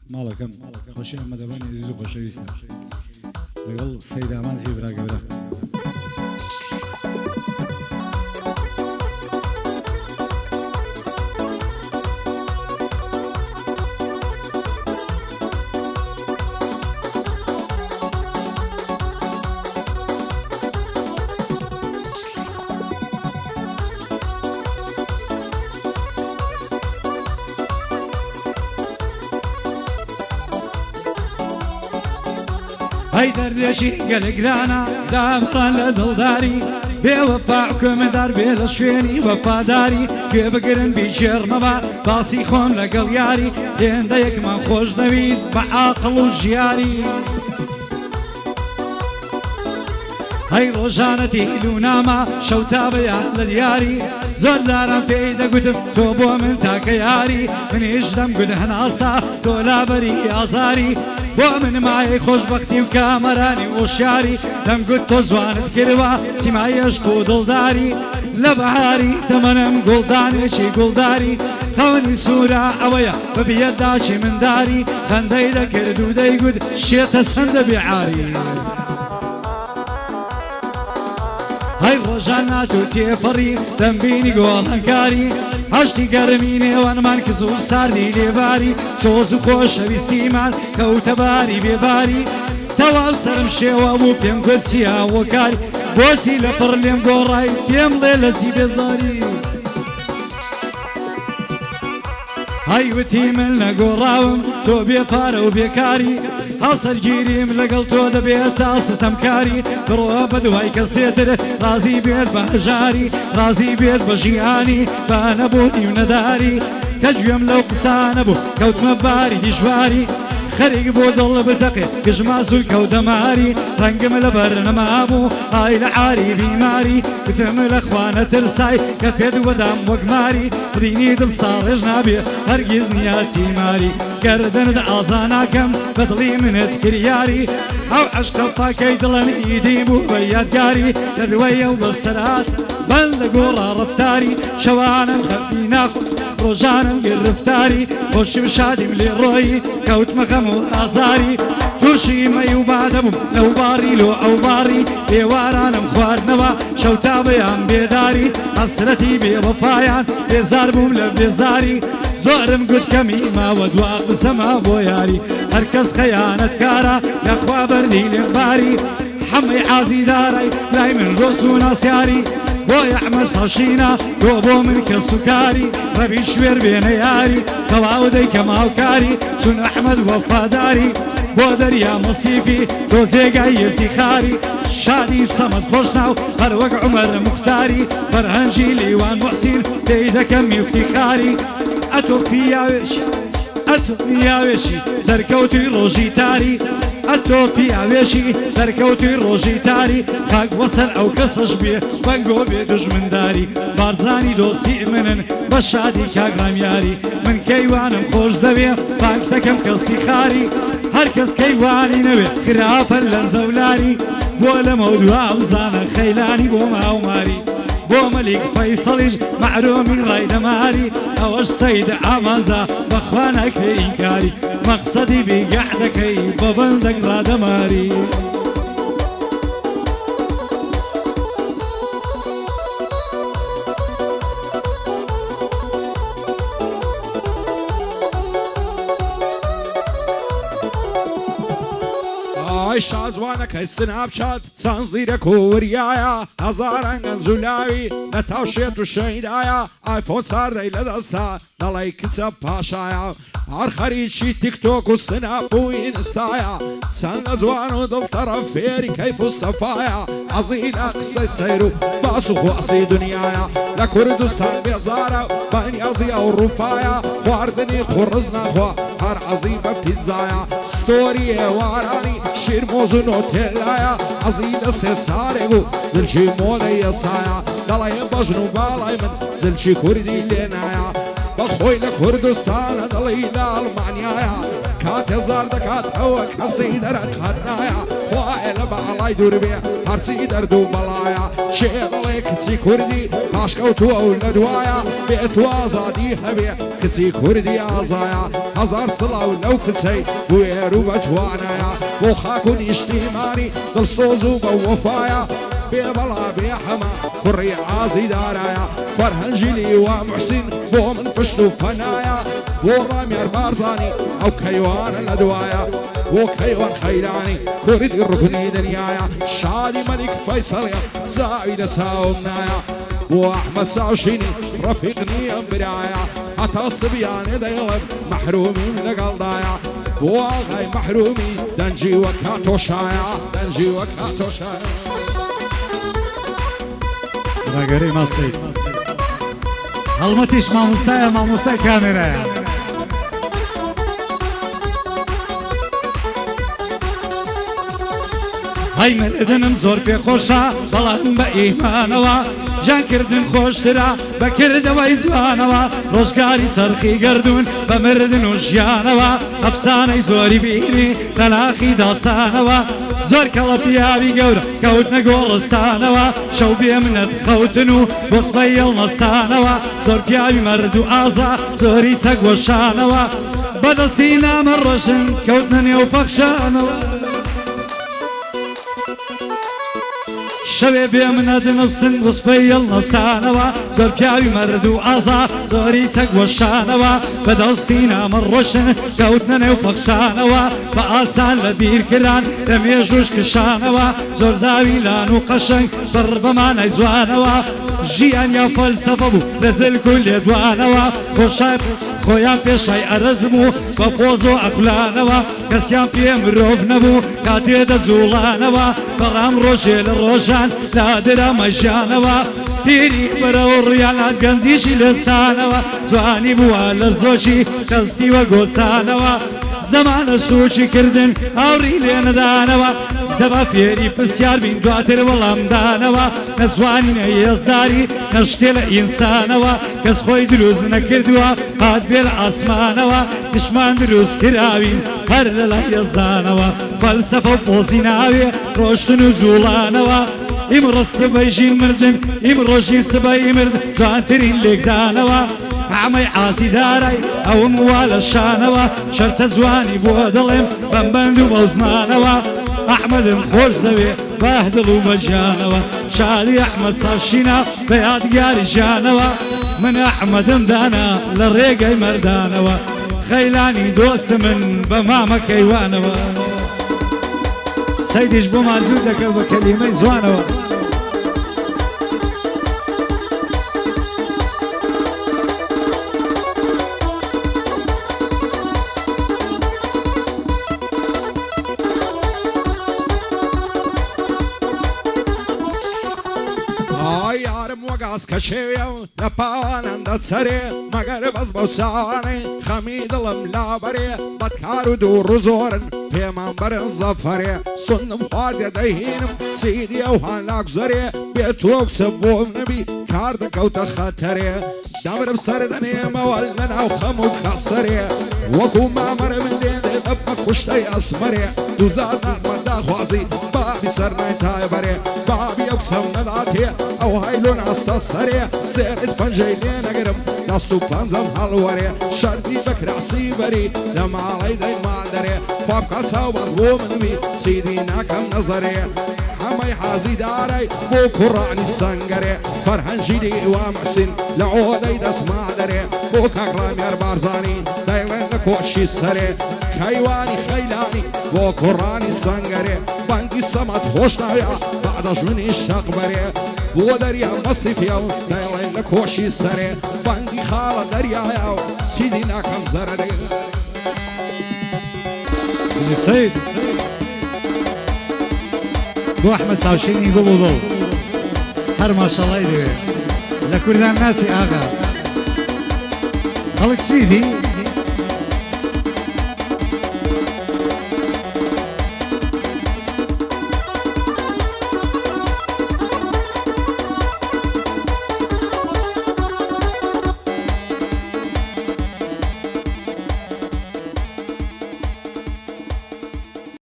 مالكم خوشي أحمد أباني عزيز وخوشويستم لقل السيد أمان زي براق براق هاي دردشي قلقلانا دامران لدلداري بوفاعكم دار بلشويني وفاداري كي بقرن بيشير مبا باسي خون لقل ياري لين دايك ما خوش نويد بعاقل وجياري هاي روجانتي لوناما شوتا بيان للياري زور دارم بيدا قدم توبو من تاكياري من اجدم قد هناصا تولا بري ازاري ومن معي خوش بختي وكامراني وشاري دم قد توزوانت كروا سماي اشكو دلداري لبعاري تمنم قلداني شي قلداري خوني سورة اويا ببيداشي من داري خندي ذكر دودي قد شيت سند بعاري هاي روجانا توتي فري دنبيني قول هنكاري عشتي قرميني وان مانكزو سارني لباري سوزو خوش بيستيمان كوتباري بباري تواب سرم شيوا وبيم قدسيا وكاري بوسي لبرلم قوراي بيم ليلسي بزاري هاي وتيملنا قوراوم تو بيبارا وبيكاري حوصل جيريم لقل تو دبيت ستمكاري برو بدواي كسيتر رازي بيت بهجاري رازي بيت بجياني بانا بودي ونداري كجيم لو قسان ابو كوت مباري دجواري خريق بودل بتقي قجماس الكودماري رنقم لبرنما ابو هاي العاري بيماري كتم الاخوان ترساي كفيد ودم وقماري ريني دل صار جنابي هرقز نياتي ماري قردن دعازانا كم بدلي من الكرياري او عشق فاكي دلن ايدي بو بياد قاري لدوية وبالسرات بلقورا رفتاري شوانا مخبينا روجانم قرفتاري خوش مشادي ملي روي كوت مخمو ازاري توشي ميو بعدم لو باري لو او باري بيوارانم خوار نوا شوتا بيان بيداري حسرتي بوفايان بيزار بوم لبيزاري زورم قد كمي ما ودواق سما بوياري هركز خيانة كارا يخوا برني لباري حمي عازي داري لاي من روسو ناسياري بوي احمد صاشينا دوبو من كالسكاري ربي شوير بين ياري تواودي كماوكاري سن احمد وفاداري بو دريا مصيفي دو زيقاي افتخاري شادي صمد خوشناو هروق عمر مختاري فرهنجي ليوان محسين تيدا كمي افتخاري اتوفيا وشي اتوفيا وشي دركوتي روجي تاري اتوفيا وشي دركوتي روجي تاري خاق وصل او قصص بيه بنقو بيدج من داري بارزاني دوستي منن بشادي خاق رمياري من كيوانم خوش دبيه بانكتكم كالسي خاري هركز كيواني نبي خرافا لنزولاري بولا موضوع وزانا خيلاني بوما وماري بو ملك فيصلج معرومي راي دماري اوش سيد عمازة بخوانك بإنكاري مقصدي بقعدك ببندك را دماري شازوانك السناب شات تنظيرك وريايا هزاران زولاوي نتاوشيت وشيدايا ايفون صار لدستا دلي كتب باشايا عرخريشي تيك توك والسناب وينستايا سنزوان ودل طرف فيري كيف الصفايا عزيل اقصى سيرو باسو واسي دنيايا لكردستان بيزارة بني ازيا والرفايا واردني خرزنا خوا هر عزيبة بيزايا ستوري واراني شير موزو نوتيلايا عزيزة ستاريغو زلشي مولي يسايا دلاي بجنو بالاي من زلشي كردي لينايا بخوي لكردستان دلاي لالمانيايا كات هزار دكات هوا كسيدرت خدنايا وائل لە باڵای دوور بێ هەرچی دەرد و بەڵایە شێڵێ کچی کوردی پاشکەوتووە و لە دوایە بێت و ئازادی هەبێ کچی کوردی ئازایە هەزار سڵاو لەو کچەی وێر و بەجوانایە بۆ خاک و نیشتیمانی دڵسۆز و بە وەفایە بێ بەڵا بێ هەمە کوڕی ئازی دارایە فەرهەنجیلی وا محسین بۆ من پشت و پەنایە بۆ ڕامێر بارزانی ئەو کەیوانە لە دوایە بۆ کەیوان خەیرانی کوردی ڕوکنی دنیایە شادی مەلیک فەیسەڵێ چاوی لە چاوم نایە بۆ ئەحمەد چاوشینی ڕەفیق نییە برایە هەتا سبیانێ دەیڵم مەحرومیم لەگەڵدایە بۆ ئاغای مەحرومی دەنجی وەک کاتۆشایە دەنجی وەک کاتۆشایە ڕاگەرەی ماسەی هەڵمەتیش مامۆستایە مامۆستای کامێرایە هەی مەلەدنم زۆر پێخۆشە بەڵام بە ئیمانەوە ژانکردن خۆشترە بەکردەوەی زوانەوە ڕۆژگاری چەرخی گردوون بە مردن و ژیانەوە ئەفسانەی زۆری بینی لە ناخی داستانەوە زۆر کەڵە پیاوی گەورە کەوتنە گۆڵستانەوە شەو بێ منەت خەوتن و بۆسبەی هەڵمەستانەوە زۆر پیاوی مەرد و ئازا زۆری چەگوەشانەوە بەدەستی نامە ڕۆشن کەوتنە نێو پەخشانەوە شەوێ بێ منە دنوستن وسپەی هەڵنەسانەوە زۆر پیاوی مەرد و ئازا زۆری چەگوەشانەوە بەدەستی نامە ڕۆشن کەوتنە نێو پەخشانەوە بە ئاسان لە بیرکران لە مێژوش کشانەوە زۆر داوی لان و قەشەنگ بڕ بەمانای جوانەوە ژیان یا فەلسەفە بوو لە زلک و لێدوانەوە خۆیان پێشای ئەرزم و بە خۆز و ئەکولانەوە کەسیان پێ مرۆڤ نەبوو کاتێ دەجوڵانەوە بەڵام ڕۆژێ لە ڕۆژان لادرا مەژانەوە پیری بەرەو ڕویان هات گەنجیشی لەستانەوە جوانی بووە لە زۆشی کەستیوە گۆچانەوە زەمانە سوچی کردن ئاوری لێ نەدانەوە دەبا فێری پرسیار بین دواتر وەڵامدانەوە نەجوانی نەهێزداری نەشتێ لە ئینسانەوە کەس خۆی دروست نەکردووە هات بێ لە ئاسمانەوە دشمان دروست کراوین هەر لە لای هێزدانەوە فەلسەفە و پۆزی ناوێ ڕۆشتن و جوڵانەوە ئیمڕۆ سبەی ژین مردن ئیمڕۆژی سبەی مردن جوانترین لێکدانەوە ئەمەی ئازی دارای ئەوم وا لە شانەوە شەرتە جوانی بۆ دڵێم بەمبەند و بەوزمانەوە ئەحمەدم خۆش دەوێ بەهدڵ و بەجانەوە شادی ئەحمەد ساشینە بە یادگاری ژانەوە من ئەحمەدم دانا لە ڕێگەی مەردانەوە خەیلانی دۆست من بە مامە کەیوانەوە سەیدیش بۆ مانجوور دەکەم بە کەلیمەی جوانەوە کە شێوێ و لە پاوانم دەچەرێ مەگەر بەس بەو چاوانەی خەمی دڵم لابەرێ بەدکار و دوو ڕوو پێمان بەرن زەفەرێ سندم خواردێ دەیهینم سیدی ئەو هەناکزەرێ بێت وە کچە بۆم نەبی کار دەکەوتە خەتەرێ دەمرم سەر دەنێمەوە لە ناو خەم و کەسەرێ وەکو مامەرە من دێنێ بە کوشتەی ئەسمەرێ دووزار نارمەندا خوازی بابی سەرنای تایبەرێ بابی ئەو کچەم نەداتێ ئەو هەیلۆ ناستە سەرێ سێرت پەنجەی لێ نەگرم دەست و پەنجەم هەڵوەرێ شەردی بە کراسی بەری لە ماڵەی دەیمادەرێ خوابکە چاوبەت بۆ منوی سیدی ناکەم نەزەرێ هەمەی حازی دارای بۆ کوڕانی سەنگەرێ فەرهەنجیلی وا محسین لە عۆدەی دەسمادەرێ بۆ کاکڕامێر بارزانی دەیڵێن لە کۆشی سەرێ کەیوانی خەیلانی بۆ کوڕانی سەنگەرێ بەنگی سەمەد خۆش ناوێ بەعدەژمنی شەقبەرێ بۆ دەریا مەسیفیا و دەیڵێن لە کۆشی سەرێ بەنگی خاڵە دەریایە و سیدی ناکەم زەرەرێ سید بۆ ئەحمەد چاوشێنی بۆ هەر ماشەڵای دەوێت لە کوردان ناسی ئاغا خەڵک سیدی